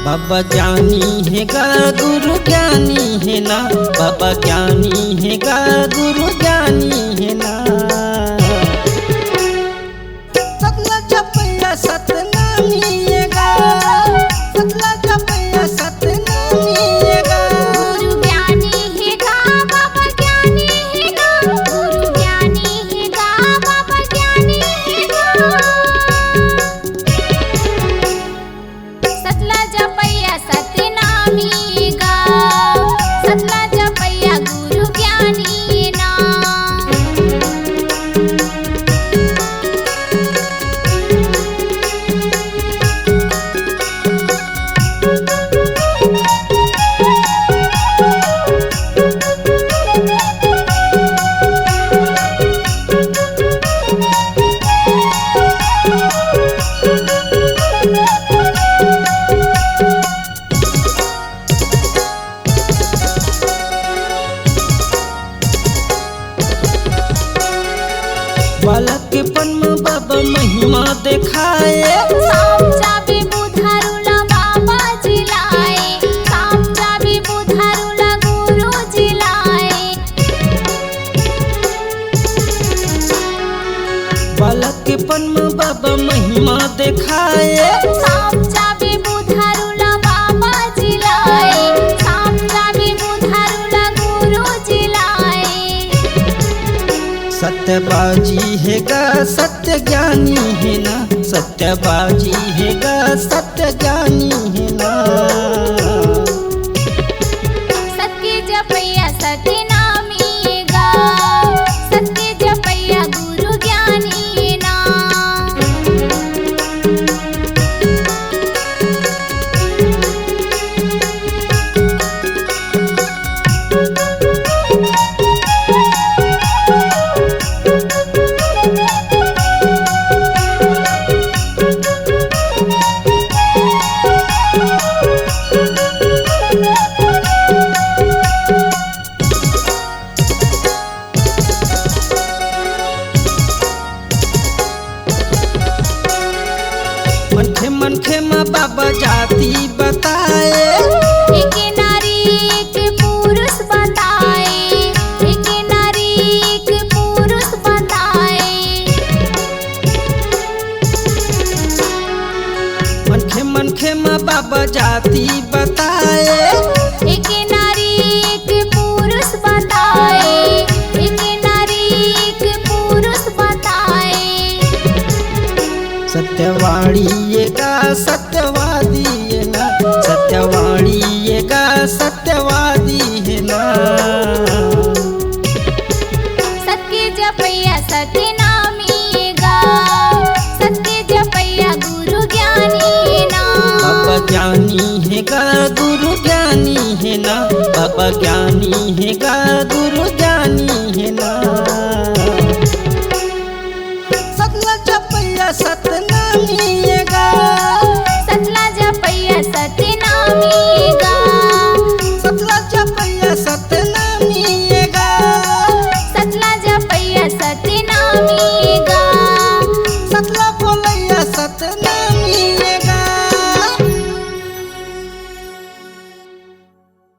बाबा ज्ञानी है गा गुरु ज्ञानी है ना, बाबा ज्ञानी है गा गुरु ज्ञानी है ना। सतला जपैया सतनामी है गा, सतला जपैया सतनामी है गा। गुरु ज्ञानी है गा बाबा ज्ञानी है गा, गुरु ज्ञानी है गा बाबा ज्ञानी है गा। सतला जपैया सतनामी गा, सतला जपैया गुरु ज्ञानी ना। बालक के पन में बाबा महिमा दिखाए, साम जाबे बुधारुला बाबा जिलाए, साम जाबे बुधारुला गुरु जिलाए। बालक के पन में बाबा महिमा दिखाए, साम जाबे बुधारुला बाबा जिलाए, साम जाबे बुधारुला गुरु जिलाए। सत्यबाजी है गा सत्य ज्ञानी है ना, सत्यबाजी है गा सत्य ज्ञानी है ना। सत्य जपैया सतनामी गा, सत्य जपैया गुरु ज्ञानी ना। मनखे मनखे माँ बाबा जाति बताए, एक नारी एक पुरुष बताए, एक नारी एक पुरुष बताए। मनखे मनखे माँ बाबा जाति बताए, एक नारी एक पुरुष बताए, एक नारी एक पुरुष बताए। सत्यवाणी ये गा सत्यवादी है ना, सत्यवाणी ये गा सत्यवादी है ना। सत्य जपैया सतनामी गा, सत्य जपैया गुरु ज्ञानी ना। बाबा ज्ञानी है गा गुरु ज्ञानी है ना, बाबा ज्ञानी है गा गुरु